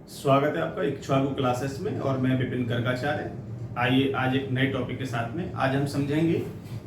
स्वागत है आपका इक्ष्वाकु क्लासेस में और मैं विपिन गर्गाचार्य। आइए आज एक नए टॉपिक के साथ में आज हम समझेंगे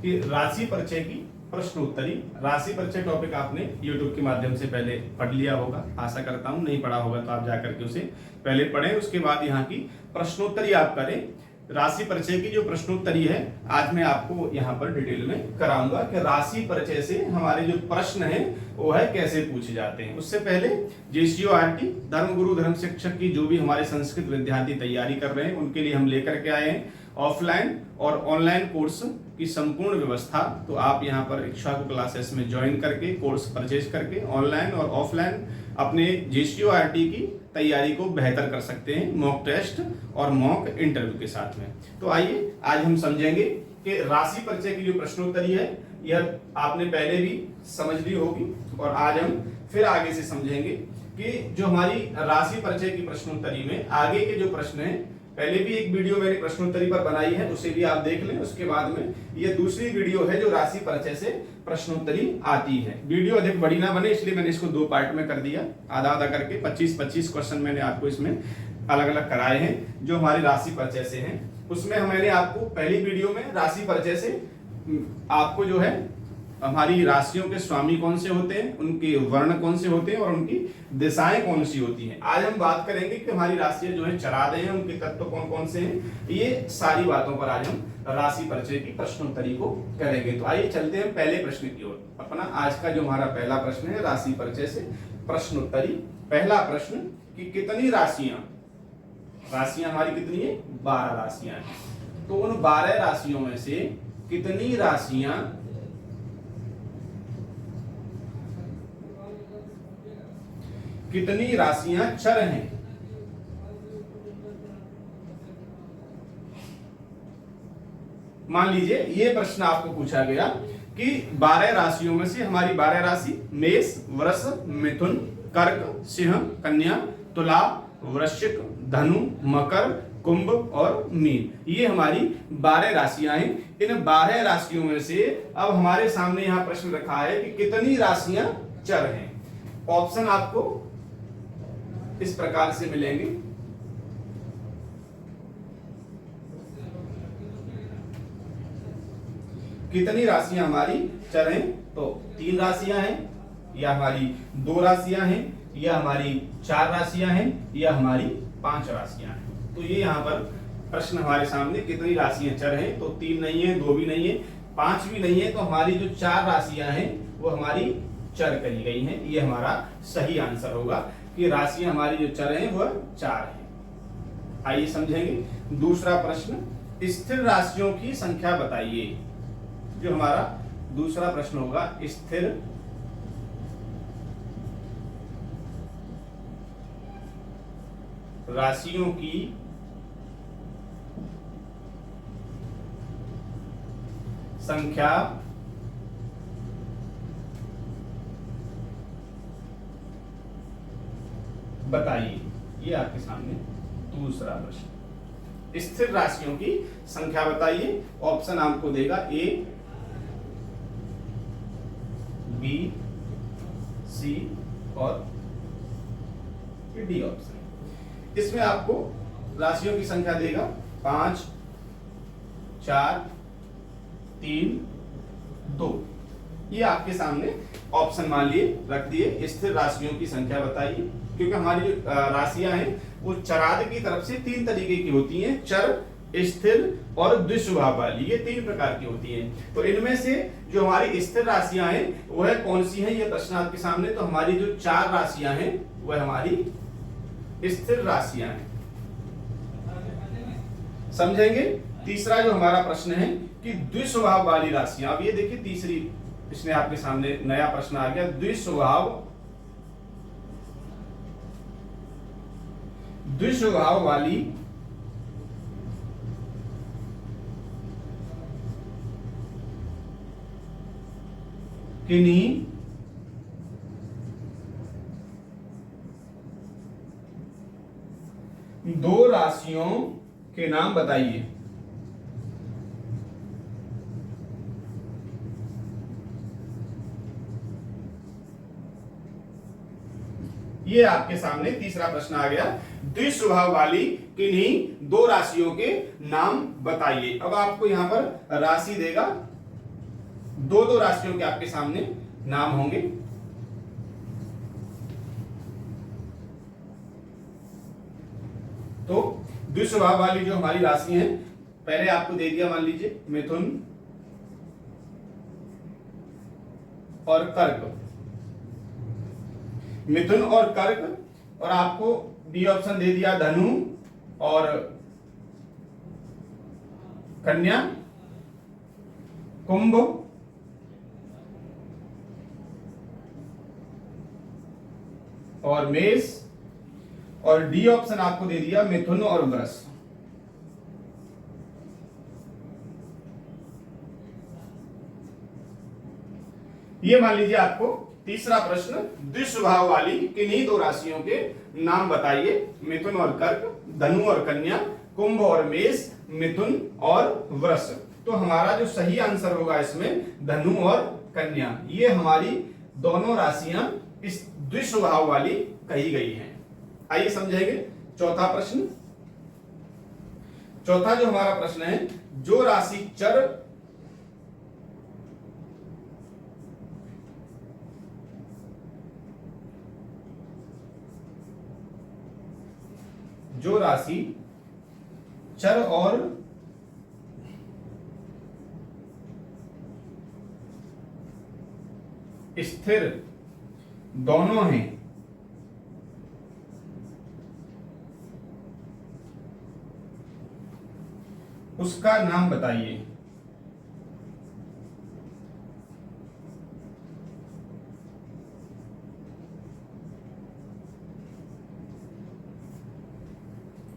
कि राशि परिचय की प्रश्नोत्तरी। राशि परिचय टॉपिक आपने YouTube के माध्यम से पहले पढ़ लिया होगा, आशा करता हूं। नहीं पढ़ा होगा तो आप जाकर के उसे पहले पढ़ें, उसके बाद यहाँ की प्रश्नोत्तरी आप करें। राशि परिचय की जो प्रश्नोत्तरी है आज मैं आपको यहाँ पर डिटेल में कराऊंगा कि राशि परिचय से हमारे जो प्रश्न है वो है कैसे पूछे जाते हैं। उससे पहले JCORT धर्म गुरु धर्म शिक्षक की जो भी हमारे संस्कृत विद्यार्थी तैयारी कर रहे हैं उनके लिए हम लेकर के आए हैं ऑफलाइन और ऑनलाइन कोर्स की संपूर्ण व्यवस्था। तो आप यहाँ पर इक्ष्वाकु क्लासेस में ज्वाइन करके कोर्स परचेज करके ऑनलाइन और ऑफलाइन अपने JCORT की तैयारी को बेहतर कर सकते हैं मॉक टेस्ट और मॉक इंटरव्यू के साथ में। तो आइए आज हम समझेंगे कि राशि परिचय की जो प्रश्नोत्तरी है यह आपने पहले भी समझ ली होगी और आज हम फिर आगे से समझेंगे कि जो हमारी राशि परिचय की प्रश्नोत्तरी में आगे के जो प्रश्न हैं, पहले भी एक वीडियो मैंने प्रश्नोत्तरी पर बनाई है, उसे भी आप देख लें। उसके बाद में ये दूसरी वीडियो है जो राशि परिचय से प्रश्नोत्तरी आती है। वीडियो अधिक बड़ी ना बने इसलिए मैंने इसको दो पार्ट में कर दिया, आधा आधा करके 25-25 क्वेश्चन मैंने आपको इसमें अलग अलग कराए हैं जो हमारी राशि परिचय से हैं। उसमें मैंने आपको पहली वीडियो में राशि परिचय से आपको जो है हमारी राशियों के स्वामी कौन से होते हैं, उनके वर्ण कौन से होते हैं और उनकी दिशाएं कौन सी होती हैं। आज हम बात करेंगे कि हमारी राशियां जो है चरादे हैं, उनके तत्व कौन कौन से हैं। ये सारी बातों पर आज हम राशि परिचय की प्रश्नोत्तरी को करेंगे। तो आइए चलते हैं पहले प्रश्न की ओर। अपना आज का जो हमारा पहला प्रश्न है राशि परिचय से प्रश्नोत्तरी। पहला प्रश्न कि कितनी राशियां हमारी कितनी है? 12 राशियां हैं। तो उन 12 राशियों में से कितनी राशियां चर हैं? मान लीजिए ये प्रश्न आपको पूछा गया कि 12 राशियों में से हमारी 12 राशि मेष, वृष, मिथुन, कर्क, सिंह, कन्या, तुला, वृश्चिक, धनु, मकर, कुंभ और मीन, ये हमारी 12 राशियां हैं। इन 12 राशियों में से अब हमारे सामने यहां प्रश्न रखा है कि कितनी राशियां चर हैं। ऑप्शन आपको इस प्रकार से मिलेंगे। कितनी राशियां हमारी चर हैं? तो 3 राशियां हैं, या हमारी 2 राशियां हैं, या हमारी 4 राशियां हैं, या हमारी 5 राशियां हैं। तो ये यहाँ पर प्रश्न हमारे सामने कितनी राशियां चर हैं? तो 3 नहीं है, 2 भी नहीं है, 5 भी नहीं है। तो हमारी जो 4 राशियां हैं वो हमारी चर कही गई हैं। ये हमारा सही आंसर होगा कि राशियां हमारी जो चर हैं वह 4 हैं। आइए समझेंगे दूसरा प्रश्न, स्थिर राशियों की संख्या बताइए। जो हमारा दूसरा प्रश्न होगा, स्थिर राशियों की संख्या बताइए। ये आपके सामने दूसरा प्रश्न, स्थिर राशियों की संख्या बताइए। ऑप्शन आपको देगा A, B, C और D ऑप्शन। इसमें आपको राशियों की संख्या देगा 5, 4, 3, 2। ये आपके सामने ऑप्शन मान लिए रख दिए। स्थिर राशियों की संख्या बताइए, क्योंकि हमारी जो राशियां हैं वो चराद की तरफ से 3 तरीके की होती हैं, चर, स्थिर और द्विस्वभाव वाली। ये 3 प्रकार की होती हैं। तो इनमें से जो हमारी स्थिर राशियां हैं वह कौन सी हैं, ये प्रश्न आपके सामने। तो हमारी जो 4 राशियां हैं वह हमारी स्थिर राशियां हैं। समझेंगे। तीसरा जो हमारा प्रश्न है कि द्विस्वभाव वाली राशियां। अब ये देखिए तीसरी, इसमें आपके सामने नया प्रश्न आ गया, द्विस्वभाव वाली किन्हीं 2 राशियों के नाम बताइए। ये आपके सामने तीसरा प्रश्न आ गया, द्विस्वभाव वाली किन्हीं दो राशियों के नाम बताइए। अब आपको यहां पर राशि देगा, दो दो राशियों के आपके सामने नाम होंगे। तो द्विस्वभाव वाली जो हमारी राशि है, पहले आपको दे दिया, मान लीजिए मिथुन और कर्क, मिथुन और कर्क, और आपको बी ऑप्शन दे दिया धनु और कन्या, कुंभ और मेष, और डी ऑप्शन आपको दे दिया मिथुन और वृष। ये मान लीजिए आपको तीसरा प्रश्न, द्विस्वभाव वाली किन्हीं दो राशियों के नाम बताइए, मिथुन और कर्क, धनु और कन्या, कुंभ और मेष, मिथुन और वृष। तो हमारा जो सही आंसर होगा इसमें धनु और कन्या, ये हमारी दोनों राशियां इस द्विस्वभाव वाली कही गई हैं। आइए समझेंगे चौथा प्रश्न। चौथा जो हमारा प्रश्न है, जो राशि चर और स्थिर दोनों हैं, उसका नाम बताइए।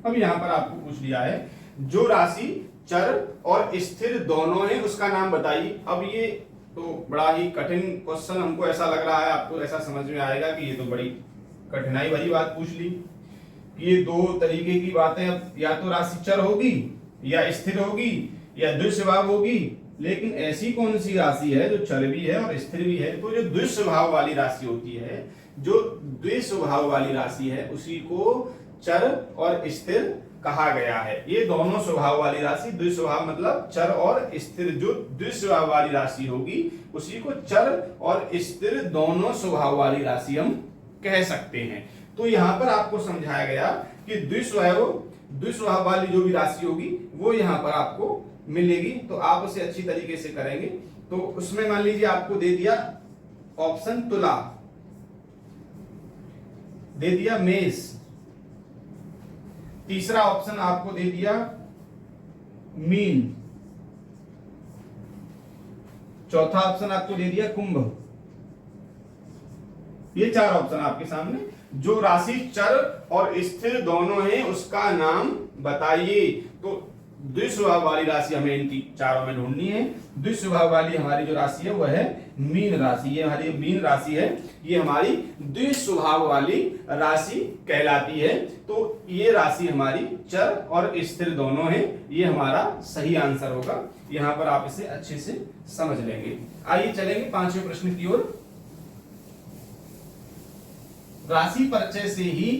अब यहां पर आपको पूछ लिया है, जो राशि चर और स्थिर दोनों हैं उसका नाम बताइए। अब ये तो बड़ा ही कठिन क्वेश्चन हमको ऐसा लग रहा है, आपको ऐसा समझ में आएगा कि ये तो बड़ी कठिनाई भरी बात पूछ ली। ये दो तरीके की बातें, अब या तो राशि चर होगी या स्थिर होगी या द्विस्वभाव होगी, लेकिन ऐसी कौन सी राशि है जो चर भी है और स्थिर भी है? तो जो द्विस्वभाव वाली राशि होती है, जो द्विस्वभाव वाली राशि है, उसी को चर और स्थिर कहा गया है। ये दोनों स्वभाव वाली राशि, द्विस्वभाव मतलब चर और स्थिर, जो द्विस्वभाव वाली राशि होगी उसी को चर और स्थिर दोनों स्वभाव वाली राशि हम कह सकते हैं। तो यहां पर आपको समझाया गया कि द्विस्वभाव वाली जो भी राशि होगी वो यहां पर आपको मिलेगी, तो आप उसे अच्छी तरीके से करेंगे। तो उसमें मान लीजिए आपको दे दिया ऑप्शन तुला, दे दिया मेष, तीसरा ऑप्शन आपको दे दिया मीन, चौथा ऑप्शन आपको दे दिया कुंभ। ये चार ऑप्शन आपके सामने। जो राशि चर और स्थिर दोनों हैं उसका नाम बताइए। तो द्विस्वभाव वाली राशि हमें इनकी चारों में ढूंढनी है। द्विस्वभाव वाली हमारी जो राशि है वह है मीन राशि। ये हमारी मीन राशि है, ये हमारी द्विस्वभाव वाली राशि कहलाती है। तो ये राशि हमारी चर और स्थिर दोनों है, ये हमारा सही आंसर होगा। यहां पर आप इसे अच्छे से समझ लेंगे। आइए चलेंगे पांचवें प्रश्न की ओर। राशि परिचय से ही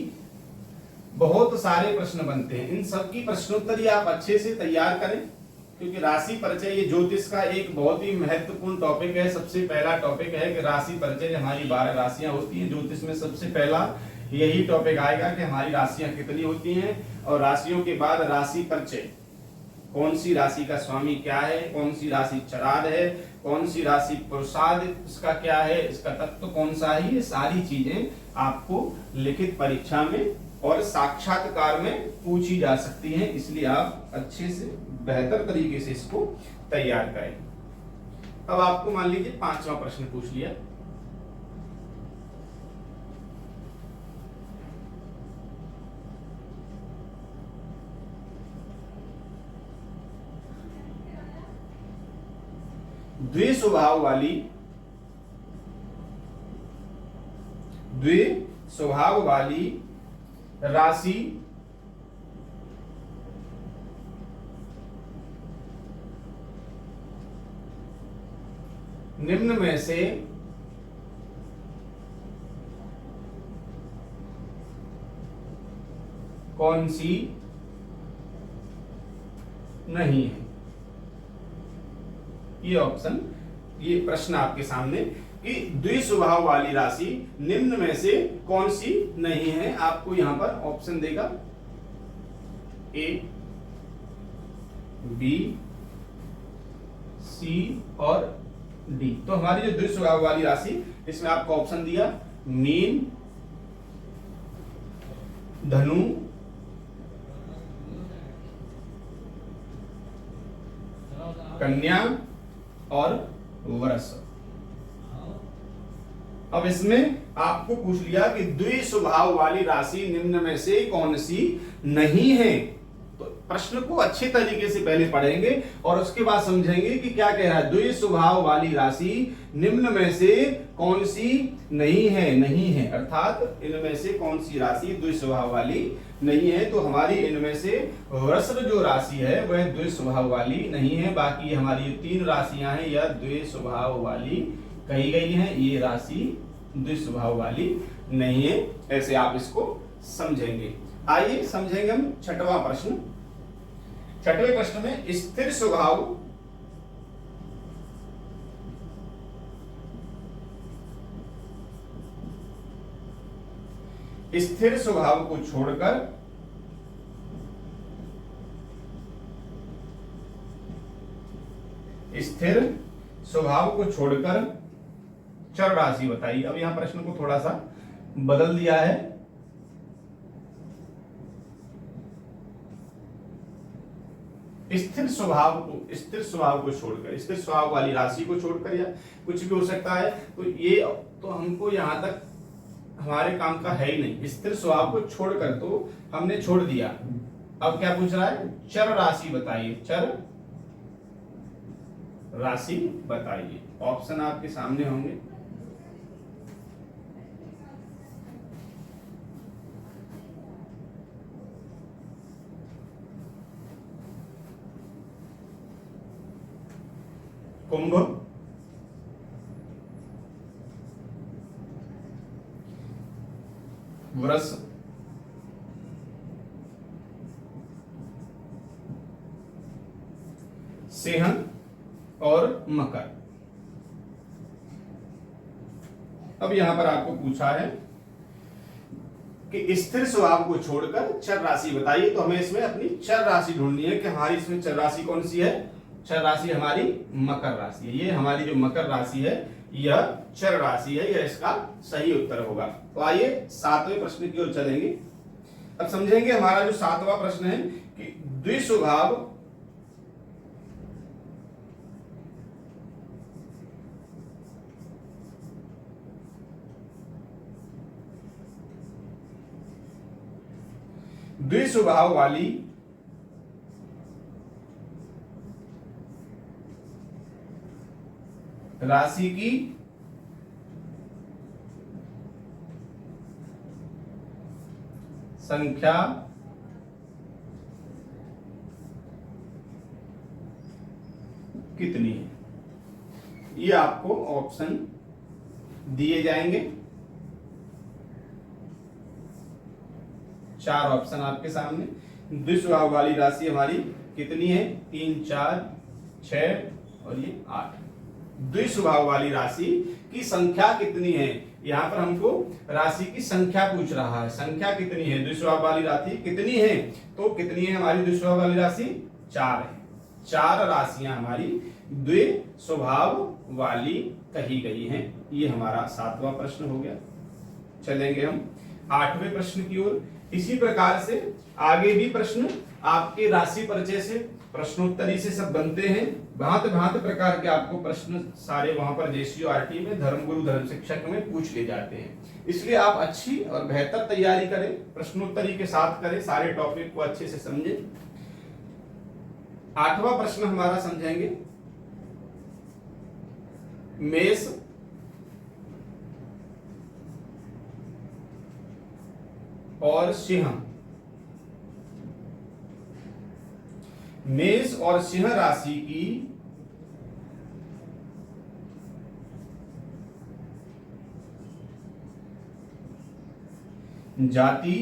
बहुत सारे प्रश्न बनते हैं, इन सबकी प्रश्नोत्तरी आप अच्छे से तैयार करें, क्योंकि राशि परिचय ये ज्योतिष का एक बहुत ही महत्वपूर्ण टॉपिक है। सबसे पहला टॉपिक है कि राशि परिचय, हमारी 12 राशियां होती हैं ज्योतिष में, सबसे पहला यही टॉपिक आएगा कि हमारी राशियां कितनी होती हैं, और राशियों के बाद राशि परिचय, कौन सी राशि का स्वामी क्या है, कौन सी राशि चराद है, कौन सी राशि पुरुषाद इसका क्या है, इसका तत्व कौन सा है, ये सारी चीजें आपको लिखित परीक्षा में और साक्षात्कार में पूछी जा सकती हैं। इसलिए आप अच्छे से बेहतर तरीके से इसको तैयार करें। अब आपको मान लीजिए पांचवा प्रश्न पूछ लिया। द्विस्वभाव वाली राशि निम्न में से कौन सी नहीं है। ये ऑप्शन, ये प्रश्न आपके सामने कि द्विस्वभाव वाली राशि निम्न में से कौन सी नहीं है। आपको यहां पर ऑप्शन देगा ए, बी, सी और डी। तो हमारी जो द्विस्वभाव वाली राशि, इसमें आपको ऑप्शन दिया मीन, धनु, कन्या और वृष। अब इसमें आपको पूछ लिया कि द्विस्वभाव वाली राशि निम्न में से कौन सी नहीं है। तो प्रश्न को अच्छे तरीके से पहले पढ़ेंगे और उसके बाद समझेंगे कि क्या कह रहा है। द्विस्वभाव वाली राशि निम्न में से कौन सी नहीं है, नहीं है अर्थात इनमें से कौन सी राशि द्विस्वभाव वाली नहीं है। तो हमारी इनमें से वृषभ जो राशि है वह द्विस्वभाव वाली नहीं है। बाकी हमारी 3 राशियां हैं, यह द्विस्वभाव वाली कही गई हैं। ये राशि द्विस्वभाव वाली नहीं है। ऐसे आप इसको समझेंगे। आइए समझेंगे हम छठवां प्रश्न। छठवें प्रश्न में स्थिर स्वभाव स्थिर स्वभाव को छोड़कर स्थिर स्वभाव को छोड़कर चर राशि बताइए। अब यहां प्रश्न को थोड़ा सा बदल दिया है। स्थिर स्वभाव को छोड़कर, स्थिर स्वभाव वाली राशि को छोड़कर या कुछ भी हो सकता है। तो ये तो हमको यहां तक हमारे काम का है ही नहीं। स्थिर स्वभाव को छोड़कर तो हमने छोड़ दिया। अब क्या पूछ रहा है, चर राशि बताइए, चर राशि बताइए। ऑप्शन आपके सामने होंगे। कुंभ, वृष, सिंह और मकर। अब यहां पर आपको पूछा है कि स्थिर स्वभाव को छोड़कर चर राशि बताइए। तो हमें इसमें अपनी चर राशि ढूंढनी है कि हमारी इसमें चर राशि कौन सी है। चर राशि हमारी मकर राशि है। ये हमारी जो मकर राशि है यह चर राशि है। यह इसका सही उत्तर होगा। तो आइए 7वें प्रश्न की ओर चलेंगे। अब समझेंगे हमारा जो 7वां प्रश्न है कि द्विस्वभाव द्विस्वभाव वाली राशि की संख्या कितनी है। ये आपको ऑप्शन दिए जाएंगे। 4 ऑप्शन आपके सामने। द्विस्वभाव वाली राशि हमारी कितनी है, 3, 4, 6 और ये 8। द्विस्वभाव वाली राशि की संख्या कितनी है। यहां पर हमको राशि की संख्या पूछ रहा है। संख्या कितनी है, द्विस्वभाव वाली राशि कितनी है। तो कितनी है हमारी द्विस्वभाव वाली राशि, 4 है। 4 राशियां हमारी द्विस्वभाव वाली कही गई हैं। ये हमारा 7वां प्रश्न हो गया। चलेंगे हम 8वें प्रश्न की ओर। इसी प्रकार से आगे भी प्रश्न आपके राशि परिचय से, प्रश्नोत्तरी से सब बनते हैं। भांत भांत प्रकार के आपको प्रश्न सारे वहां पर JCORT में, धर्मगुरु धर्म शिक्षक में पूछ ले जाते हैं। इसलिए आप अच्छी और बेहतर तैयारी करें, प्रश्नोत्तरी के साथ करें, सारे टॉपिक को अच्छे से समझें। 8वां प्रश्न हमारा समझेंगे, मेष और सिंह। मेष और सिंह राशि की जाति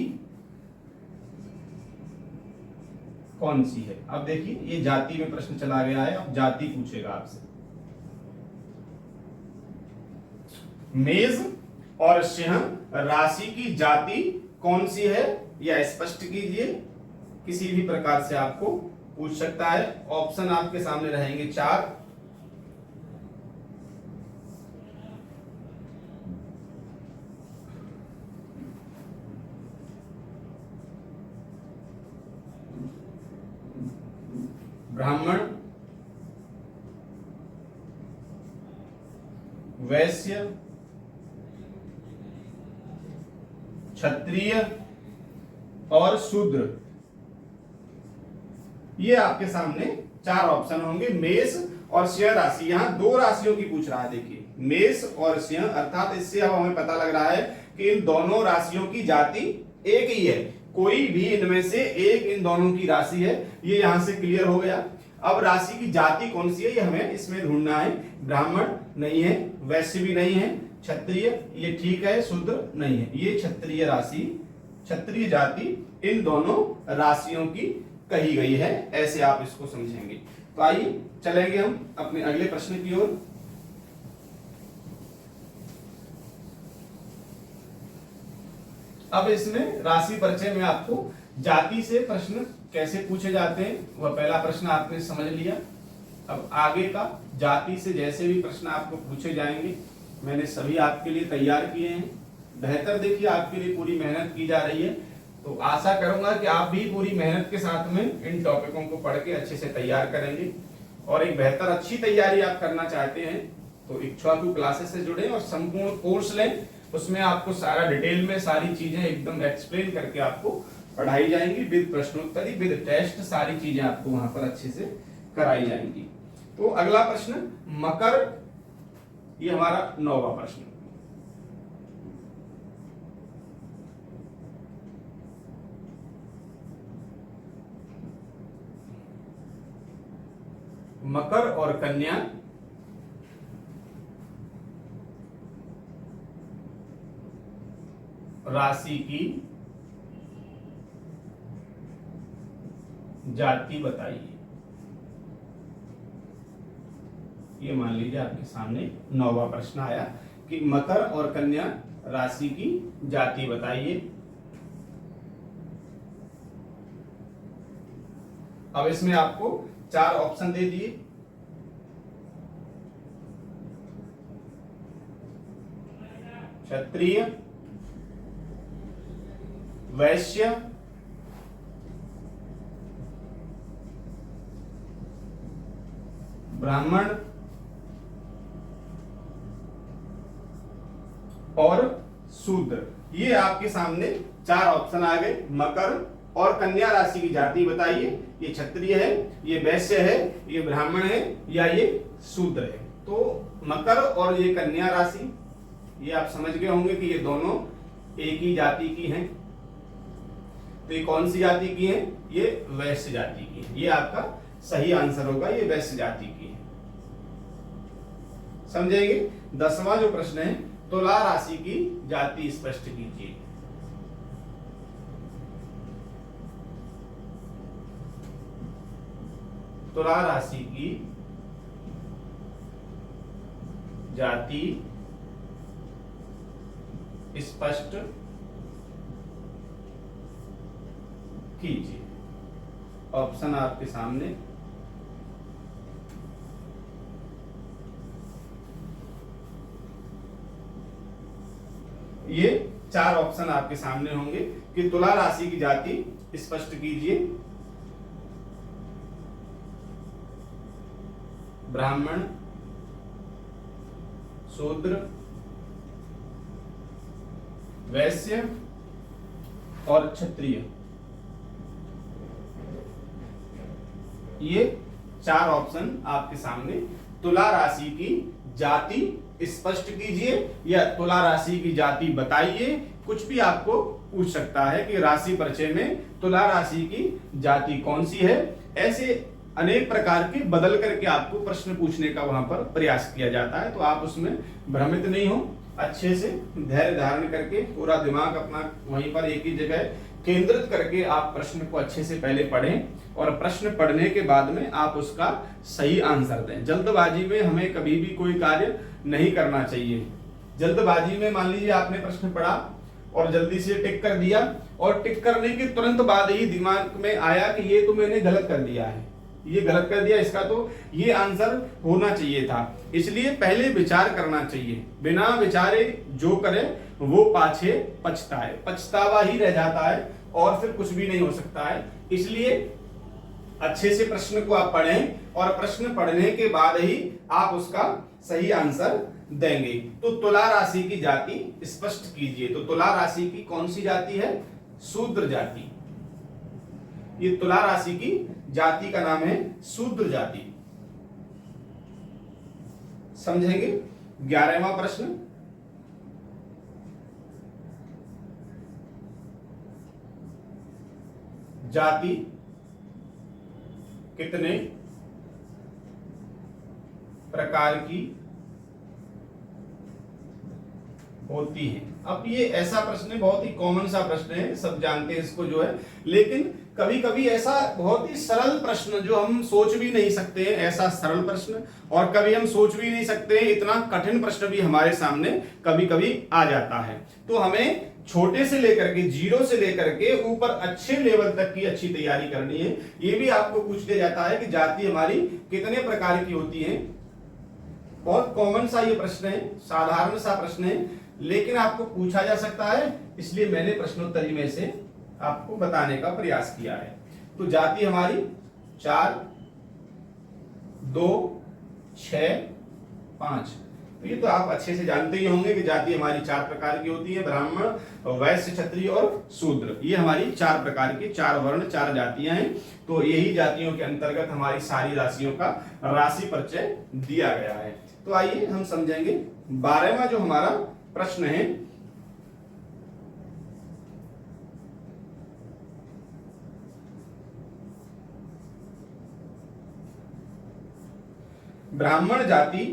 कौन सी है। अब देखिए ये जाति में प्रश्न चला गया है, अब जाति पूछेगा आपसे। मेष और सिंह राशि की जाति कौन सी है, यह स्पष्ट कीजिए। किसी भी प्रकार से आपको पूछ सकता है। ऑप्शन आपके सामने रहेंगे 4। ब्राह्मण, वैश्य, क्षत्रिय और शूद्र। ये आपके सामने 4 ऑप्शन होंगे। मेष और सिंह राशि, यहां 2 राशियों की पूछ रहा है। देखिए मेष और सिंह, अर्थात इससे अब हमें पता लग रहा है कि इन दोनों राशियों की जाति एक ही है। कोई भी इनमें से एक इन दोनों की राशि है, ये यहां से क्लियर हो गया। अब राशि की जाति कौन सी है ये हमें इसमें ढूंढना है। ब्राह्मण नहीं है, वैश्य भी नहीं है, क्षत्रिय ये ठीक है, शूद्र नहीं है। ये क्षत्रिय राशि, क्षत्रिय जाति इन दोनों राशियों की कही गई है, ऐसे आप इसको समझेंगे। तो आइए चलेंगे हम अपने अगले प्रश्न की ओर। अब इसमें राशि परिचय में आपको जाति से प्रश्न कैसे पूछे जाते हैं वह पहला प्रश्न आपने समझ लिया। अब आगे का जाति से जैसे भी प्रश्न आपको पूछे जाएंगे मैंने सभी आपके लिए तैयार किए हैं। बेहतर देखिए आपके लिए पूरी मेहनत की जा रही है, तो आशा करूंगा कि आप भी पूरी मेहनत के साथ में इन टॉपिकों को पढ़ के अच्छे से तैयार करेंगे। और एक बेहतर अच्छी तैयारी आप करना चाहते हैं तो इक्ष्वाकु क्लासेस से जुड़े और संपूर्ण कोर्स लें। उसमें आपको सारा डिटेल में सारी चीजें एकदम एक्सप्लेन करके आपको पढ़ाई जाएंगी, विद प्रश्नोत्तरी, विद टेस्ट, सारी चीजें आपको वहां पर अच्छे से कराई जाएंगी। तो अगला प्रश्न मकर, ये हमारा 9वां प्रश्न। मकर और कन्या राशि की जाति बताइए। ये मान लीजिए आपके सामने 9वां प्रश्न आया कि मकर और कन्या राशि की जाति बताइए। अब इसमें आपको 4 ऑप्शन दे दिए। क्षत्रिय, वैश्य, ब्राह्मण और शूद्र। ये आपके सामने 4 ऑप्शन आ गए। मकर और कन्या राशि की जाति बताइए। ये क्षत्रिय है, ये वैश्य है, ये ब्राह्मण है या ये शूद्र है। तो मकर और ये कन्या राशि, ये आप समझ गए होंगे कि ये दोनों एक ही जाति की हैं। तो ये कौन सी जाति की है, ये वैश्य जाति की है। ये आपका सही आंसर होगा, ये वैश्य जाति की है। समझेंगे। 10वां जो प्रश्न है, तुला राशि की जाति स्पष्ट कीजिए। तुला राशि की जाति स्पष्ट कीजिए। ऑप्शन आपके सामने। ये 4 ऑप्शन आपके सामने होंगे कि तुला राशि की जाति स्पष्ट कीजिए। ब्राह्मण, शूद्र, वैश्य और क्षत्रिय। ये 4 ऑप्शन आपके सामने। तुला राशि की जाति स्पष्ट कीजिए या तुला राशि की जाति बताइए, कुछ भी आपको पूछ सकता है कि राशि परिचय में तुला राशि की जाति कौन सी है। ऐसे अनेक प्रकार के बदल करके आपको प्रश्न पूछने का वहां पर प्रयास किया जाता है। तो आप उसमें भ्रमित नहीं हो, अच्छे से धैर्य धारण करके पूरा दिमाग अपना वहीं पर एक ही जगह केंद्रित करके आप प्रश्न को अच्छे से पहले पढ़ें और प्रश्न पढ़ने के बाद में आप उसका सही आंसर दें। जल्दबाजी में हमें कभी भी कोई कार्य नहीं करना चाहिए। जल्दबाजी में मान लीजिए आपने प्रश्न पढ़ा और जल्दी से टिक कर दिया और टिक करने के तुरंत बाद ही दिमाग में आया कि ये तो मैंने गलत कर दिया है, ये गलत कर दिया, इसका तो ये आंसर होना चाहिए था। इसलिए पहले विचार करना चाहिए। बिना विचारे जो करे वो पाछे पछताए, पछतावा ही रह जाता है और फिर कुछ भी नहीं हो सकता है। इसलिए अच्छे से प्रश्न को आप पढ़ें और प्रश्न पढ़ने के बाद ही आप उसका सही आंसर देंगे। तो तुला राशि की जाति स्पष्ट कीजिए। तो तुला राशि की कौन सी जाति है? शूद्र जाति। ये तुला राशि की जाति का नाम है शूद्र जाति। समझेंगे? 11वां प्रश्न, जाति कितने प्रकार की होती है? अब ये ऐसा प्रश्न है, बहुत ही कॉमन सा प्रश्न है, सब जानते हैं इसको जो है, लेकिन कभी कभी ऐसा बहुत ही सरल प्रश्न जो हम सोच भी नहीं सकते हैं, ऐसा सरल प्रश्न, और कभी हम सोच भी नहीं सकते हैं इतना कठिन प्रश्न भी हमारे सामने कभी कभी आ जाता है। तो हमें छोटे से लेकर के, जीरो से लेकर के ऊपर अच्छे लेवल तक की अच्छी तैयारी करनी है। ये भी आपको पूछ दिया जाता है कि जाति हमारी कितने प्रकार की होती है। बहुत कॉमन सा ये प्रश्न है, साधारण सा प्रश्न है, लेकिन आपको पूछा जा सकता है, इसलिए मैंने प्रश्नोत्तरी में से आपको बताने का प्रयास किया है। तो जाति हमारी 4, 2, 6, 5। तो ये तो आप अच्छे से जानते ही होंगे कि जाति हमारी 4 प्रकार की होती है, ब्राह्मण, वैश्य, क्षत्रिय और शूद्र। ये हमारी 4 प्रकार की, 4 वर्ण, 4 जातियां हैं। तो यही जातियों के अंतर्गत हमारी सारी राशियों का राशि परिचय दिया गया है। तो आइए हम समझेंगे 12वां जो हमारा प्रश्न है, ब्राह्मण जाति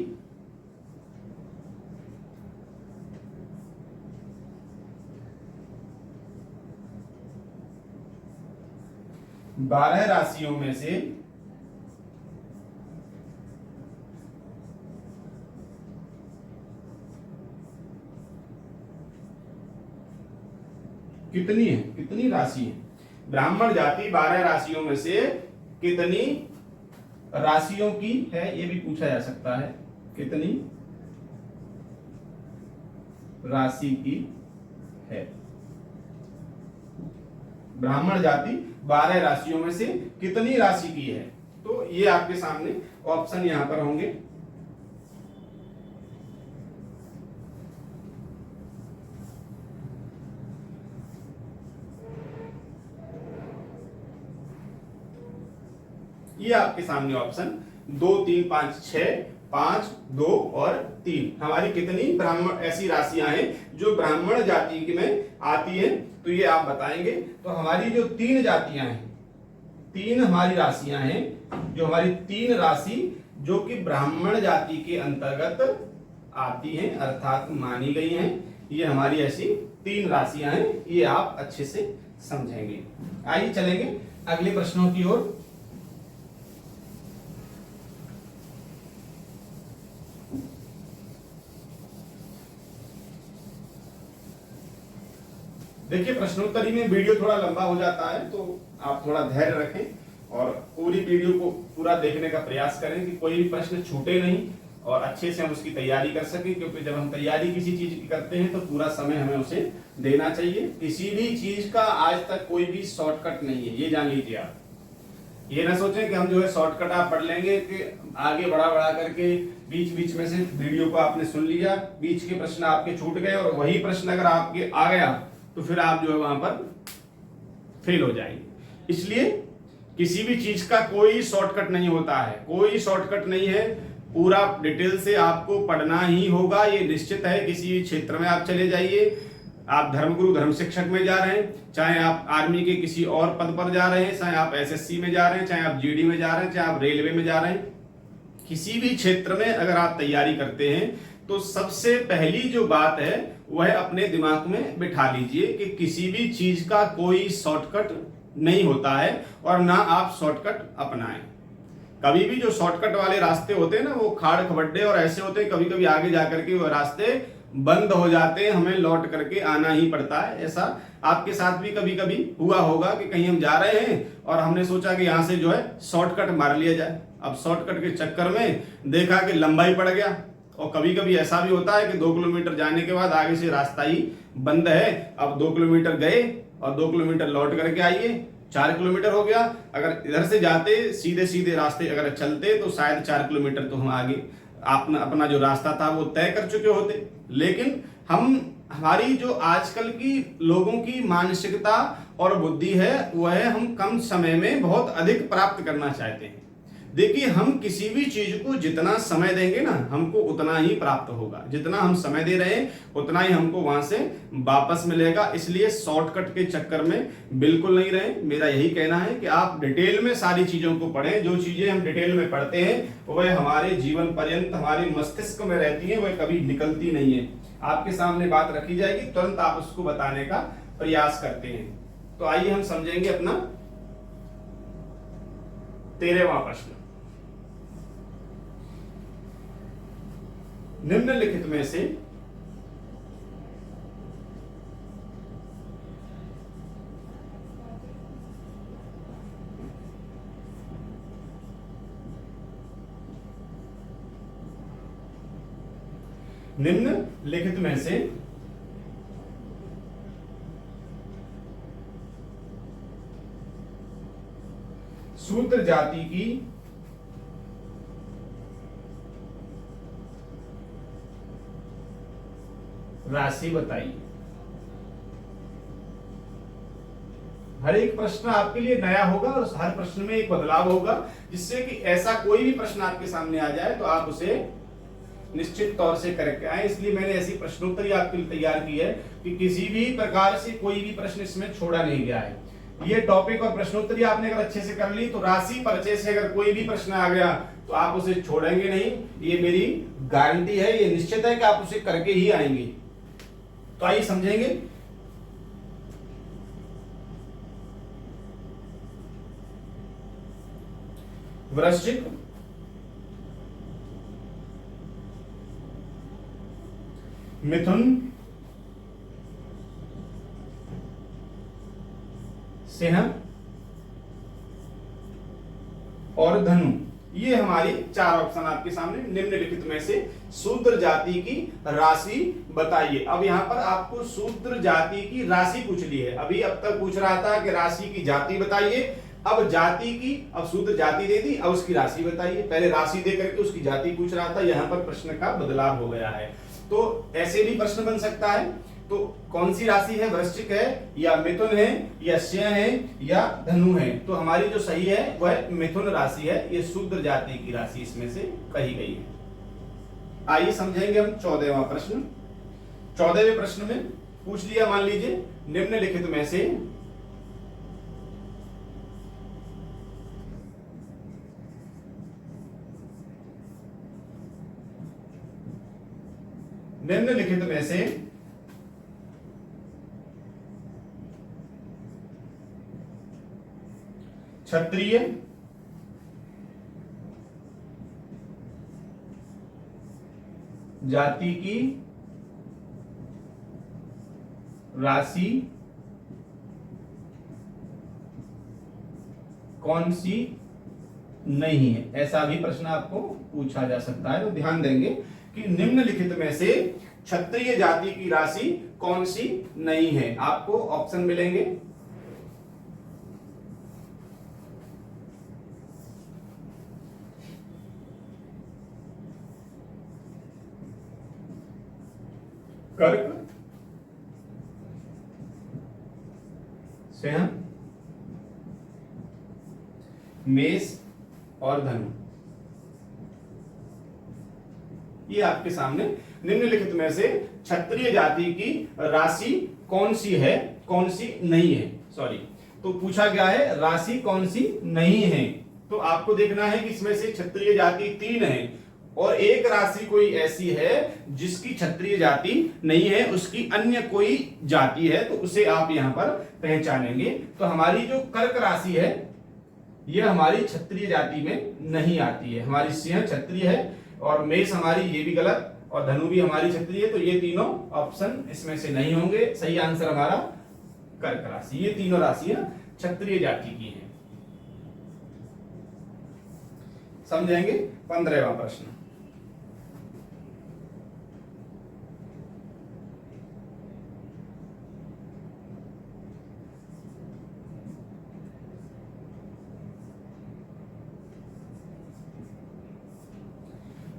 बारह राशियों में से कितनी है? कितनी राशि है? ब्राह्मण जाति 12 राशियों में से कितनी राशियों की है, ये भी पूछा जा सकता है। कितनी राशि की है? ब्राह्मण जाति 12 राशियों में से कितनी राशि की है? तो ये आपके सामने ऑप्शन यहां पर होंगे। ये आपके सामने ऑप्शन 2, 3, 5, 6, 5, 2 और 3 हमारी कितनी ब्राह्मण ऐसी राशियां हैं जो ब्राह्मण जाति में आती है, तो ये आप बताएंगे। तो हमारी जो 3 जातियां हैं, 3 हमारी राशियां हैं, जो हमारी 3 राशि जो कि ब्राह्मण जाति के अंतर्गत आती हैं, अर्थात मानी गई हैं, ये हमारी ऐसी 3 राशियां हैं। ये आप अच्छे से समझेंगे। आइए चलेंगे अगले प्रश्नों की ओर। देखिए, प्रश्नोत्तरी में वीडियो थोड़ा लंबा हो जाता है, तो आप थोड़ा धैर्य रखें और पूरी वीडियो को पूरा देखने का प्रयास करें कि कोई भी प्रश्न छूटे नहीं और अच्छे से हम उसकी तैयारी कर सकें। क्योंकि जब हम तैयारी किसी चीज की करते हैं तो पूरा समय हमें उसे देना चाहिए। किसी भी चीज का आज तक कोई भी शॉर्टकट नहीं है, ये जान लीजिए आप। ये ना सोचें कि हम जो है शॉर्टकट आप पढ़ लेंगे कि आगे बढ़ा करके बीच बीच में से वीडियो को आपने सुन लिया, बीच के प्रश्न आपके छूट गए और वही प्रश्न अगर आपके आ गया तो फिर आप जो है वहां पर फेल हो जाएंगे। इसलिए किसी भी चीज का कोई शॉर्टकट नहीं होता है, कोई शॉर्टकट नहीं है। पूरा डिटेल से आपको पढ़ना ही होगा, ये निश्चित है। किसी भी क्षेत्र में आप चले जाइए, आप धर्मगुरु धर्म शिक्षक में जा रहे हैं, चाहे आप आर्मी के किसी और पद पर जा रहे हैं, चाहे आप एसएससी में जा रहे हैं, चाहे आप जीडी में जा रहे हैं, चाहे आप रेलवे में जा रहे हैं, किसी भी क्षेत्र में अगर आप तैयारी करते हैं तो सबसे पहली जो बात है वह अपने दिमाग में बिठा लीजिए कि किसी भी चीज का कोई शॉर्टकट नहीं होता है और ना आप शॉर्टकट अपनाएं। कभी भी जो शॉर्टकट वाले रास्ते होते हैं ना, वो खाड़ खबड्डे और ऐसे होते हैं, कभी कभी आगे जाकर के वो रास्ते बंद हो जाते हैं, हमें लौट करके आना ही पड़ता है। ऐसा आपके साथ भी कभी कभी हुआ होगा कि कहीं हम जा रहे हैं और हमने सोचा कि यहाँ से जो है शॉर्टकट मार लिया जाए। अब शॉर्टकट के चक्कर में देखा कि लंबाई पड़ गया, और कभी कभी ऐसा भी होता है कि 2 किलोमीटर जाने के बाद आगे से रास्ता ही बंद है। अब 2 किलोमीटर गए और 2 किलोमीटर लौट करके आइए, 4 किलोमीटर हो गया। अगर इधर से जाते सीधे सीधे रास्ते अगर चलते तो शायद 4 किलोमीटर तो हम आगे अपना जो रास्ता था वो तय कर चुके होते। लेकिन हमारी जो आजकल की लोगों की मानसिकता और बुद्धि है वह हम कम समय में बहुत अधिक प्राप्त करना चाहते हैं। देखिए, हम किसी भी चीज को जितना समय देंगे ना, हमको उतना ही प्राप्त होगा। जितना हम समय दे रहे हैं उतना ही हमको वहां से वापस मिलेगा। इसलिए शॉर्टकट के चक्कर में बिल्कुल नहीं रहे। मेरा यही कहना है कि आप डिटेल में सारी चीजों को पढ़ें। जो चीजें हम डिटेल में पढ़ते हैं वह हमारे जीवन पर्यंत हमारे मस्तिष्क में रहती है, वह कभी निकलती नहीं है। आपके सामने बात रखी जाएगी, तुरंत आप उसको बताने का प्रयास करते हैं। तो आइए हम समझेंगे अपना 13वां प्रश्न। निम्नलिखित में से निम्नलिखित में से शूद्र जाति की राशि बताइए। हर एक प्रश्न आपके लिए नया होगा और हर प्रश्न में एक बदलाव होगा, जिससे कि ऐसा कोई भी प्रश्न आपके सामने आ जाए तो आप उसे निश्चित तौर से करके आए। इसलिए मैंने ऐसी प्रश्नोत्तरी आपके लिए तैयार की है कि किसी भी प्रकार से कोई भी प्रश्न इसमें छोड़ा नहीं गया है। ये टॉपिक और प्रश्नोत्तरी आपने अगर अच्छे से कर ली तो राशि परिचय से अगर कोई भी प्रश्न आ गया तो आप उसे छोड़ेंगे नहीं, ये मेरी गारंटी है। ये निश्चित है कि आप उसे करके ही आएंगे। तो आइए समझेंगे। वृश्चिक, मिथुन, सिंह और धनु, ये हमारी 4 ऑप्शन आपके सामने। निम्नलिखित में से शूद्र जाति की राशि बताइए। अब यहाँ पर आपको शूद्र जाति की राशि पूछ ली है। अभी अब तक पूछ रहा था कि राशि की जाति बताइए, अब जाति की, अब शूद्र जाति दे दी, अब उसकी राशि बताइए। पहले राशि दे करके उसकी जाति पूछ रहा था, यहाँ पर प्रश्न का बदलाव हो गया है। तो ऐसे भी प्रश्न बन सकता है। तो कौन सी राशि है, वृश्चिक है या मिथुन है या सिंह है या धनु है? तो हमारी जो सही है वह मिथुन राशि है। ये शूद्र जाति की राशि इसमें से कही गई है। आइए समझेंगे हम 14वां प्रश्न। 14वें प्रश्न में पूछ लिया, मान लीजिए निम्नलिखित में से क्षत्रिय, जाति की राशि कौन सी नहीं है? ऐसा भी प्रश्न आपको पूछा जा सकता है। तो ध्यान देंगे कि निम्नलिखित में से क्षत्रिय जाति की राशि कौन सी नहीं है। आपको ऑप्शन मिलेंगे कर्क, सिंह, मेष और धनु। ये आपके सामने निम्नलिखित में से क्षत्रिय जाति की राशि कौन सी है, कौन सी नहीं है। सॉरी, तो पूछा गया है राशि कौन सी नहीं है। तो आपको देखना है कि इसमें से क्षत्रिय जाति 3 है और एक राशि कोई ऐसी है जिसकी क्षत्रिय जाति नहीं है, उसकी अन्य कोई जाति है, तो उसे आप यहां पर पहचानेंगे। तो हमारी जो कर्क राशि है यह हमारी क्षत्रिय जाति में नहीं आती है। हमारी सिंह क्षत्रिय है और मेष हमारी ये भी गलत और धनु भी हमारी क्षत्रिय है, तो ये तीनों ऑप्शन इसमें से नहीं होंगे। सही आंसर हमारा कर्क राशि। ये तीनों राशियां क्षत्रिय जाति की हैं। समझेंगे। 15वां प्रश्न,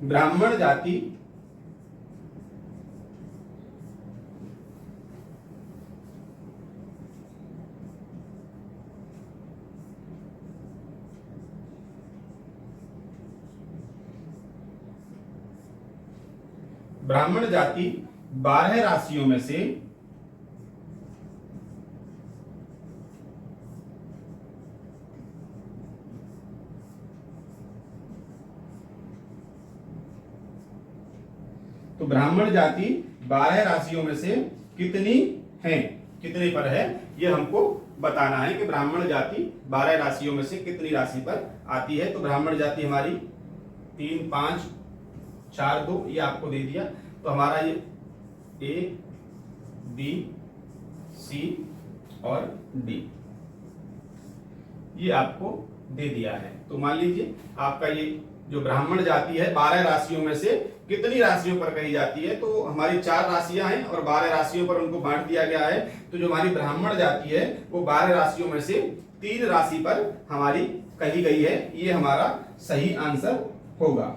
ब्राह्मण जाति ब्राह्मण जाति 12 राशियों में से तो ब्राह्मण जाति 12 राशियों में से कितनी है, कितने पर है, यह हमको बताना है कि ब्राह्मण जाति 12 राशियों में से कितनी राशि पर आती है। तो ब्राह्मण जाति हमारी 3, 5, 4, 2 ये आपको दे दिया। तो हमारा ये A, B, C और D ये आपको दे दिया है। तो मान लीजिए आपका ये जो ब्राह्मण जाति है 12 राशियों में से कितनी राशियों पर कही जाती है, तो हमारी 4 राशियां हैं और 12 राशियों पर उनको बांट दिया गया है। तो जो हमारी ब्राह्मण जाति है वो 12 राशियों में से 3 राशि पर हमारी कही गई है। ये हमारा सही आंसर होगा।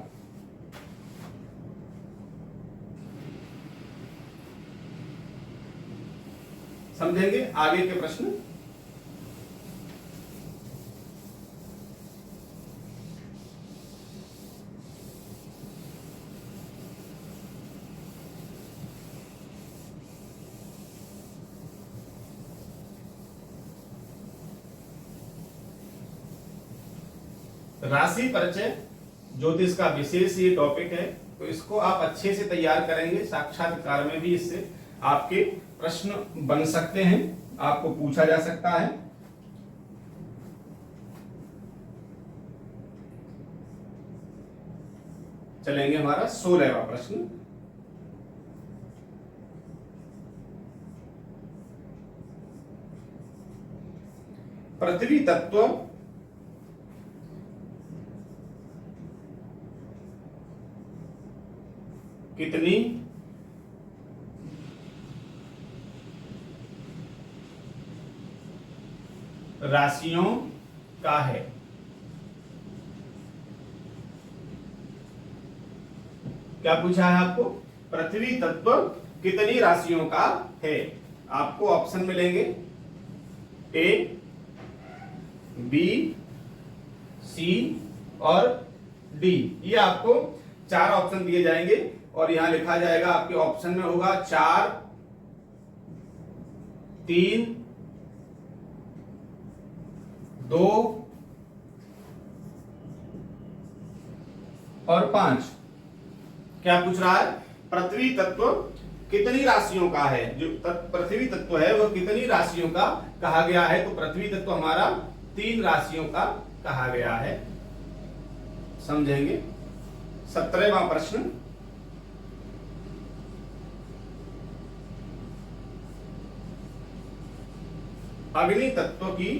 समझेंगे आगे के प्रश्न। राशि परिचय ज्योतिष का विशेष ये टॉपिक है, तो इसको आप अच्छे से तैयार करेंगे। साक्षात्कार में भी इससे आपके प्रश्न बन सकते हैं, आपको पूछा जा सकता है। चलेंगे हमारा 16वां प्रश्न। पृथ्वी तत्व कितनी राशियों का है? क्या पूछा है आपको? पृथ्वी तत्व कितनी राशियों का है? आपको ऑप्शन मिलेंगे A, B, C और D। ये आपको 4 ऑप्शन दिए जाएंगे और यहां लिखा जाएगा, आपके ऑप्शन में होगा 4, 3, 2 और 5। क्या पूछ रहा है? पृथ्वी तत्व कितनी राशियों का है? जो पृथ्वी तत्व है वह कितनी राशियों का कहा गया है? तो पृथ्वी तत्व हमारा 3 राशियों का कहा गया है। समझेंगे। 17वां प्रश्न। अग्नि तत्व की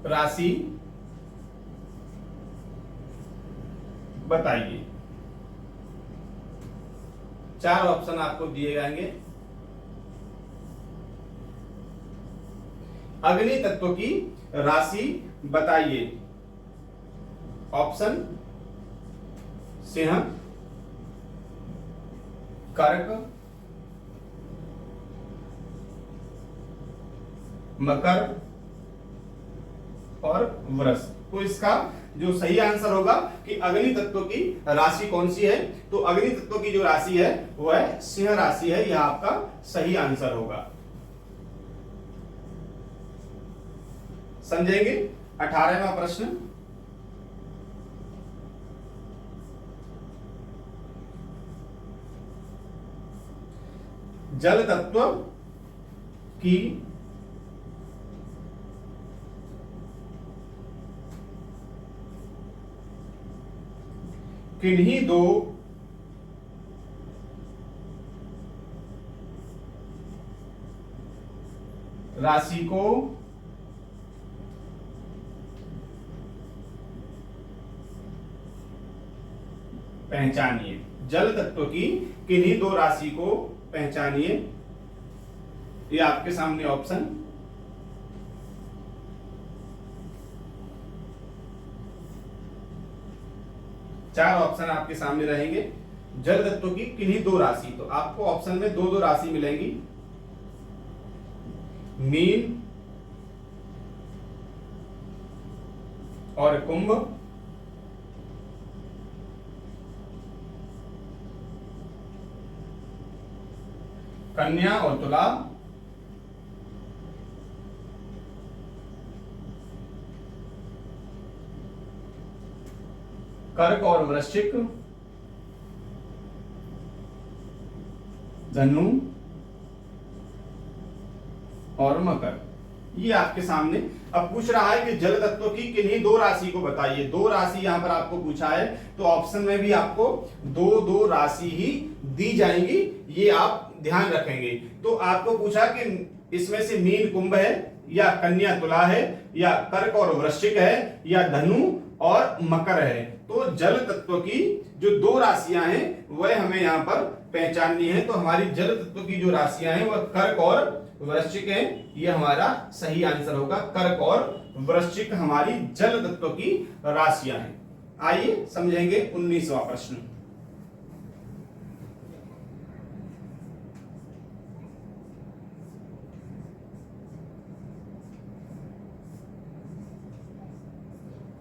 राशि बताइए। 4 ऑप्शन आपको दिए जाएंगे। अग्नि तत्व की राशि बताइए। ऑप्शन सिंह, कर्क, मकर और वृष। तो इसका जो सही आंसर होगा कि अग्नि तत्व की राशि कौन सी है, तो अग्नि तत्व की जो राशि है वो है सिंह राशि है। यह आपका सही आंसर होगा। समझेंगे 18वां प्रश्न। जल तत्व की किन्हीं दो राशि को पहचानिए। जल तत्व की किन्हीं दो राशि को पहचानिए। ये आपके सामने ऑप्शन चार ऑप्शन आपके सामने रहेंगे। जल तत्व की किन्हीं दो राशि, तो आपको ऑप्शन में दो दो राशि मिलेंगी, मीन और कुंभ, कन्या और तुला, कर्क और वृश्चिक, धनु और मकर। ये आपके सामने अब पूछ रहा है कि जल तत्व की किन्हीं दो राशि को बताइए। दो राशि यहां पर आपको पूछा है, तो ऑप्शन में भी आपको दो दो राशि ही दी जाएंगी, ये आप ध्यान रखेंगे। तो आपको पूछा कि इसमें से मीन कुंभ है, या कन्या तुला है, या कर्क और वृश्चिक है, या धनु और मकर है। तो जल तत्व की जो दो राशियां हैं वह हमें यहाँ पर पहचाननी है। तो हमारी जल तत्व की जो राशियां हैं वह कर्क और वृश्चिक है, ये हमारा सही आंसर होगा। कर्क और वृश्चिक हमारी जल तत्व की राशियां हैं। आइए समझेंगे 19वां प्रश्न।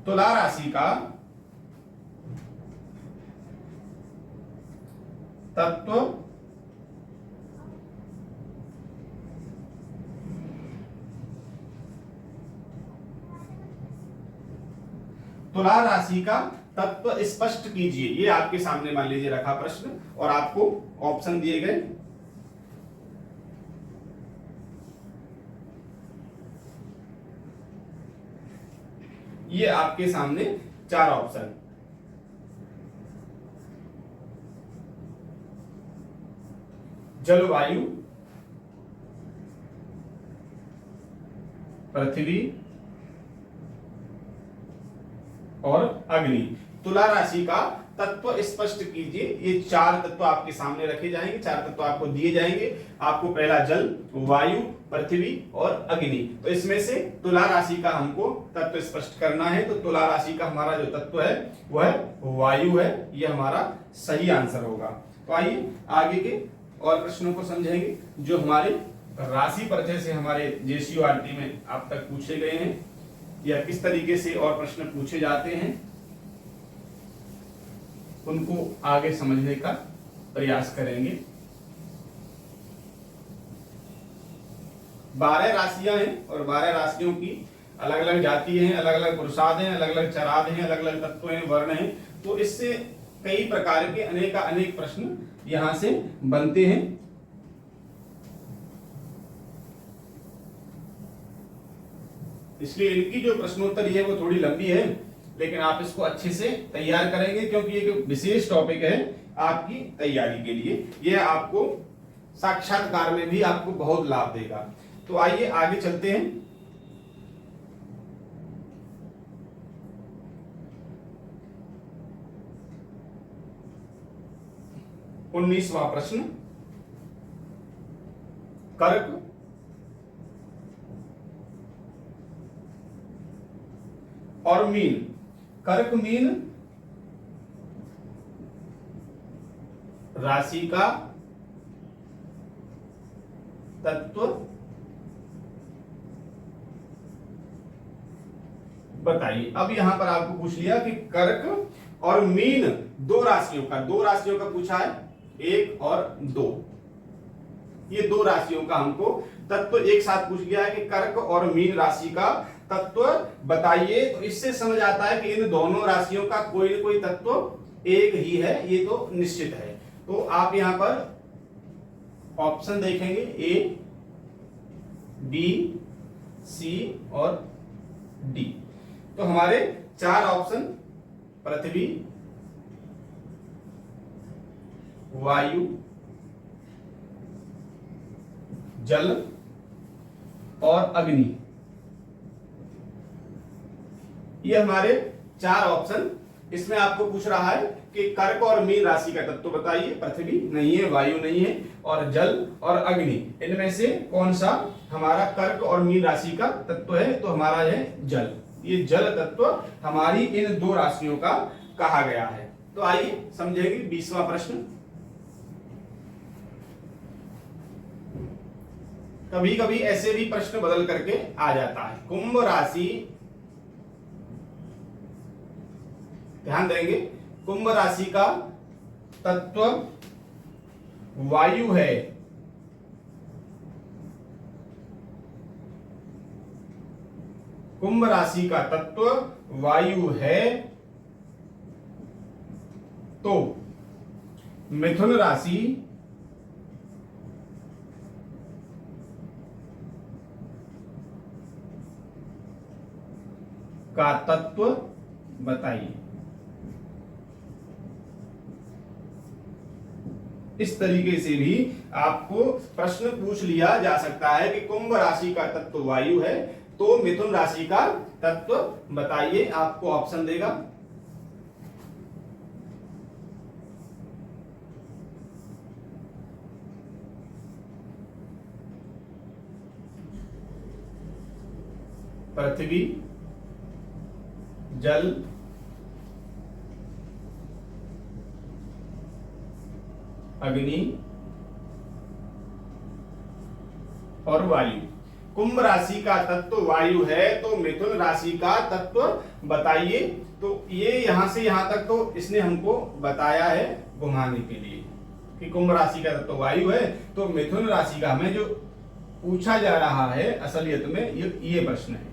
तुला राशि का तत्व तुला राशि का तत्व स्पष्ट कीजिए। ये आपके सामने मान लीजिए रखा प्रश्न और आपको ऑप्शन दिए गए। ये आपके सामने चार ऑप्शन, जलवायु, पृथ्वी और अग्नि। तुला राशि का तत्व स्पष्ट कीजिए। ये चार तत्व आपके सामने रखे जाएंगे, चार तत्व आपको दिए जाएंगे। आपको पहला जल, वायु, पृथ्वी और अग्नि। तो इसमें से तुला राशि का हमको तत्व स्पष्ट करना है। तो तुला राशि का हमारा जो तत्व है वह वायु है, यह हमारा सही आंसर होगा। तो आइए आगे के और प्रश्नों को समझेंगे जो हमारे राशि परिचय से हमारे JCERT में आप तक पूछे गए हैं, या किस तरीके से और प्रश्न पूछे जाते हैं, उनको आगे समझने का प्रयास करेंगे। 12 राशियां हैं और 12 राशियों की अलग अलग जाति हैं, अलग अलग पुरुषाद हैं, अलग अलग चराद हैं, अलग अलग तत्व हैं, वर्ण हैं। तो इससे कई प्रकार के अनेक प्रश्न यहां से बनते हैं। इसलिए इनकी जो प्रश्नोत्तरी है वो थोड़ी लंबी है, लेकिन आप इसको अच्छे से तैयार करेंगे क्योंकि ये एक विशेष टॉपिक है आपकी तैयारी के लिए। यह आपको साक्षात्कार में भी आपको बहुत लाभ देगा। तो आइए आगे चलते हैं। उन्नीसवां प्रश्न, कर्क और मीन। कर्क मीन राशि का तत्व बताइए। अब यहां पर आपको पूछ लिया कि कर्क और मीन दो राशियों का पूछा है, 1 और 2। ये दो राशियों का हमको तत्व एक साथ पूछ लिया है कि कर्क और मीन राशि का तत्व बताइए। तो इससे समझ आता है कि इन दोनों राशियों का कोई न कोई तत्व एक ही है, ये तो निश्चित है। तो आप यहां पर ऑप्शन देखेंगे ए, बी, सी और डी। तो हमारे 4 ऑप्शन पृथ्वी, वायु, जल और अग्नि, ये हमारे 4 ऑप्शन। इसमें आपको पूछ रहा है कि कर्क और मीन राशि का तत्व बताइए। पृथ्वी नहीं है, वायु नहीं है और जल और अग्नि, इनमें से कौन सा हमारा कर्क और मीन राशि का तत्व है? तो हमारा है जल। ये जल तत्व हमारी इन 2 राशियों का कहा गया है। तो आइए समझेंगे 20वां प्रश्न। कभी कभी ऐसे भी प्रश्न बदल करके आ जाता है। कुंभ राशि, ध्यान देंगे, कुंभ राशि का तत्व वायु है। कुंभ राशि का तत्व वायु है, तो मिथुन राशि का तत्व बताइए। इस तरीके से भी आपको प्रश्न पूछ लिया जा सकता है कि कुंभ राशि का तत्व वायु है, तो मिथुन राशि का तत्व बताइए। आपको ऑप्शन देगा पृथ्वी, जल, अग्नि और वायु। कुंभ राशि का तत्व वायु है, तो मिथुन राशि का तत्व बताइए। तो ये यहां से यहां तक तो इसने हमको बताया है घुमाने के लिए कि कुंभ राशि का तत्व वायु है, तो मिथुन राशि का हमें जो पूछा जा रहा है असलियत में ये प्रश्न है।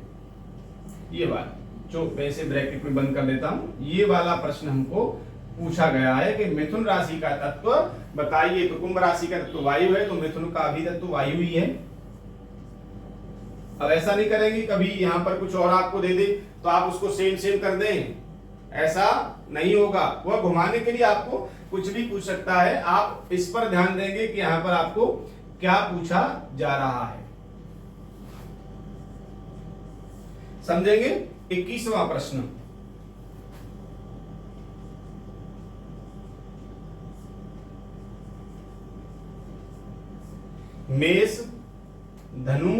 ये वाला जो वैसे ब्रैकेट में बंद कर देता हूं, ये वाला प्रश्न हमको पूछा गया है कि मिथुन राशि का तत्व बताइए। तो कुंभ राशि का तत्व वायु है, तो मिथुन का भी तत्व वायु ही है। अब ऐसा नहीं करेंगे कभी यहां पर कुछ और आपको दे दे तो आप उसको सेम सेम कर दें, ऐसा नहीं होगा। वह घुमाने के लिए आपको कुछ भी पूछ सकता है। आप इस पर ध्यान देंगे कि यहां पर आपको क्या पूछा जा रहा है। समझेंगे 21वां प्रश्न। मेष, धनु,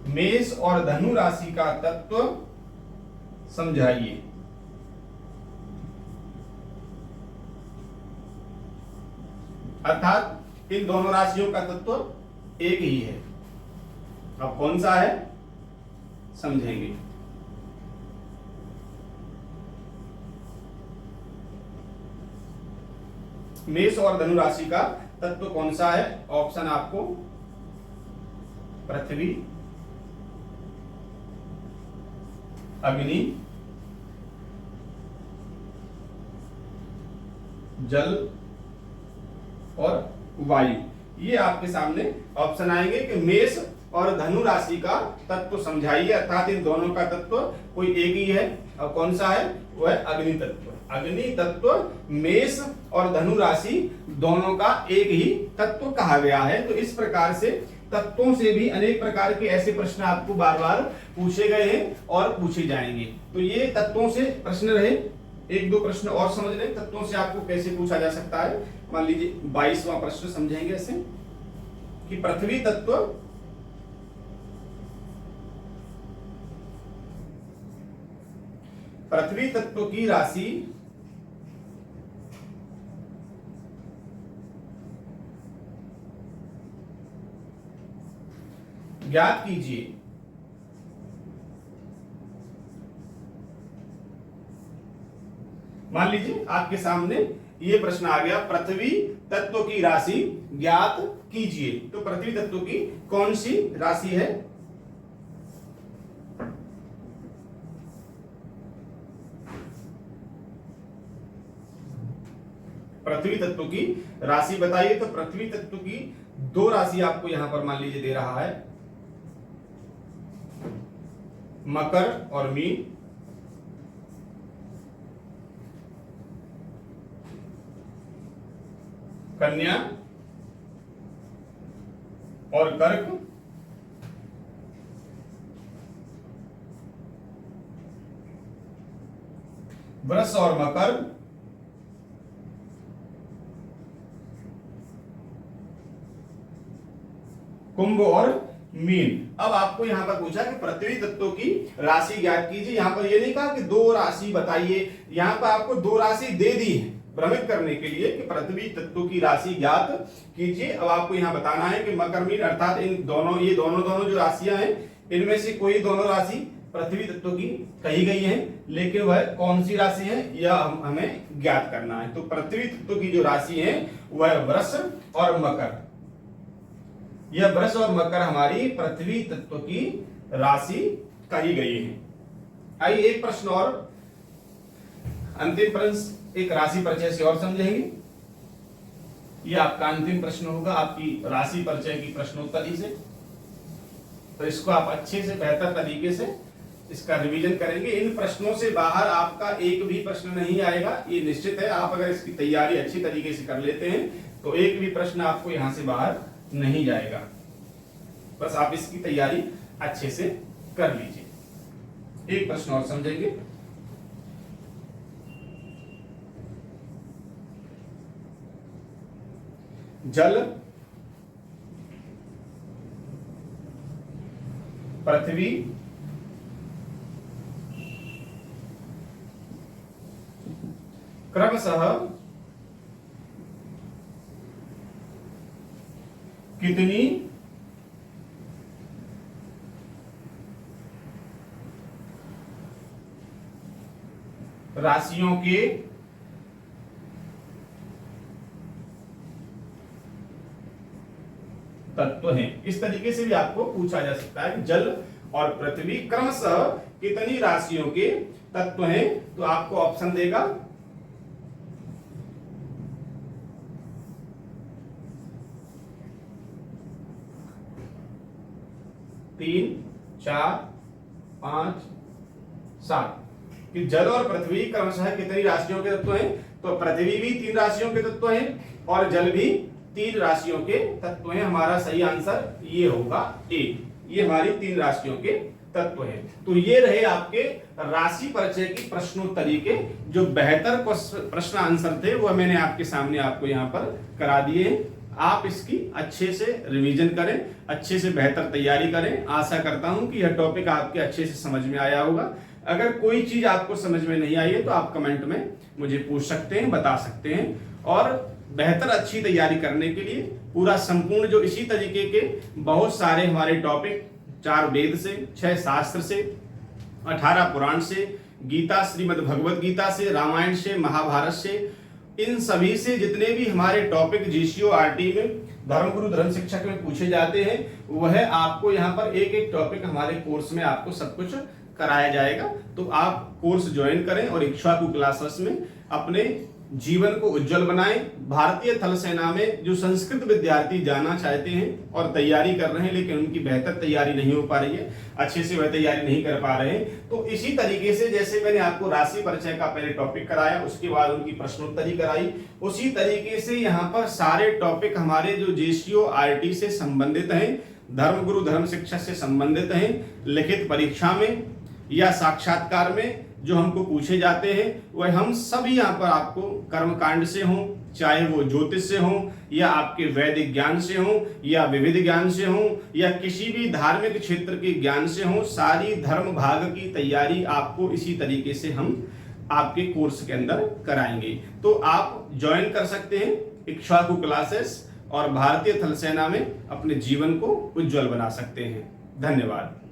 मेष और धनु राशि का तत्व समझाइए। अर्थात इन दोनों राशियों का तत्व एक ही है। अब कौन सा है समझेंगे। मेष और धनु राशि का तत्व कौन सा है? ऑप्शन आपको पृथ्वी, अग्नि, जल और वायु, ये आपके सामने ऑप्शन आएंगे कि मेष और धनु राशि का तत्व समझाइए। अर्थात इन दोनों का तत्व कोई एक ही है। और कौन सा है? वह अग्नि तत्व। अग्नि तत्व मेष और धनु राशि दोनों का एक ही तत्व कहा गया है। तो इस प्रकार से तत्वों से भी अनेक प्रकार के ऐसे प्रश्न आपको बार बार पूछे गए हैं और पूछे जाएंगे। तो ये तत्वों से प्रश्न रहे। एक दो प्रश्न और समझ लें तत्वों से आपको कैसे पूछा जा सकता है। मान लीजिए 22वां प्रश्न समझेंगे ऐसे कि पृथ्वी तत्व की राशि ज्ञात कीजिए। मान लीजिए आपके सामने ये प्रश्न आ गया, पृथ्वी तत्व की राशि ज्ञात कीजिए। तो पृथ्वी तत्व की कौन सी राशि है? पृथ्वी तत्व की राशि बताइए। तो पृथ्वी तत्व की दो राशि आपको यहां पर मान लीजिए दे रहा है, मकर और मीन। कन्या और कर्क। वृष और मकर। कुंभ और मीन। अब आपको यहां पर पूछा कि पृथ्वी तत्व की राशि ज्ञात कीजिए। यहां पर ये नहीं कहा कि दो राशि बताइए, यहां पर आपको दो राशि दे दी है भ्रमित करने के लिए कि पृथ्वी तत्व की राशि ज्ञात कीजिए। अब आपको यहां बताना है कि मकर मीन अर्थात इन दोनों, ये दोनों जो राशियां हैं, इनमें से कोई दोनों राशि पृथ्वी तत्व की कही गई है, लेकिन वह कौन सी राशि है यह हमें ज्ञात करना है। तो पृथ्वी तत्व की जो राशि है वह वृष और मकर। यह वृष और मकर हमारी पृथ्वी तत्व की राशि कही गई है। आइए एक प्रश्न और, अंतिम प्रश्न एक राशि परिचय से और समझेंगे। यह आपका अंतिम प्रश्न होगा आपकी राशि परिचय की प्रश्नोत्तरी से। तो इसको आप अच्छे से बेहतर तरीके से इसका रिवीजन करेंगे। इन प्रश्नों से बाहर आपका एक भी प्रश्न नहीं आएगा, ये निश्चित है। आप अगर इसकी तैयारी अच्छी तरीके से कर लेते हैं तो एक भी प्रश्न आपको यहां से बाहर नहीं जाएगा। बस आप इसकी तैयारी अच्छे से कर लीजिए। एक प्रश्न और समझेंगे। जल, पृथ्वी, क्रमशः कितनी राशियों के तत्व हैं? इस तरीके से भी आपको पूछा जा सकता है कि जल और पृथ्वी क्रमशः कितनी राशियों के तत्व हैं। तो आपको ऑप्शन देगा 3, 4, 5, 7 कि जल और पृथ्वी क्रमशः कितनी राशियों के तत्व हैं। तो पृथ्वी भी 3 राशियों के तत्व हैं और जल भी 3 राशियों के तत्व हैं। हमारा सही आंसर ये होगा ए। ये हमारी 3 राशियों के तत्व है। तो ये रहे आपके राशि परिचय की प्रश्नोत्तरी के जो बेहतर प्रश्न आंसर थे, वो मैंने आपके सामने आपको यहाँ पर करा दिए। आप इसकी अच्छे से रिवीजन करें, अच्छे से बेहतर तैयारी करें। आशा करता हूं कि यह टॉपिक आपके अच्छे से समझ में आया होगा। अगर कोई चीज आपको समझ में नहीं आई है तो आप कमेंट में मुझे पूछ सकते हैं, बता सकते हैं। और बेहतर अच्छी तैयारी करने के लिए पूरा संपूर्ण जो इसी तरीके के बहुत सारे हमारे टॉपिक 4 वेद से, 6 शास्त्र से, 18 पुराण से, गीता, श्रीमद् भगवद गीता से, रामायण से, महाभारत से, इन सभी से जितने भी हमारे टॉपिक जीसीओ आरटी में, धर्मगुरु धर्म शिक्षक में पूछे जाते हैं, वह आपको यहाँ पर एक एक टॉपिक हमारे कोर्स में आपको सब कुछ कराया जाएगा। तो आप कोर्स ज्वाइन करें और इक्ष्वाकु क्लासेस में अपने जीवन को उज्जवल बनाएं। भारतीय थल सेना में जो संस्कृत विद्यार्थी जाना चाहते हैं और तैयारी कर रहे हैं, लेकिन उनकी बेहतर तैयारी नहीं हो पा रही है, अच्छे से वह तैयारी नहीं कर पा रहे हैं, तो इसी तरीके से जैसे मैंने आपको राशि परिचय का पहले टॉपिक कराया, उसके बाद उनकी प्रश्नोत्तरी कराई, उसी तरीके से यहाँ पर सारे टॉपिक हमारे जो जेसीओ आरटी से संबंधित हैं, धर्मगुरु धर्म शिक्षक से संबंधित हैं, लिखित परीक्षा में या साक्षात्कार में जो हमको पूछे जाते हैं, वह हम सभी यहाँ पर आपको कर्मकांड से हों, चाहे वो ज्योतिष से हों, या आपके वैदिक ज्ञान से हों, या विविध ज्ञान से हों, या किसी भी धार्मिक क्षेत्र के ज्ञान से हों, सारी धर्म भाग की तैयारी आपको इसी तरीके से हम आपके कोर्स के अंदर कराएंगे। तो आप ज्वाइन कर सकते हैं इक्ष्वाकु क्लासेस और भारतीय थल सेना में अपने जीवन को उज्जवल बना सकते हैं। धन्यवाद।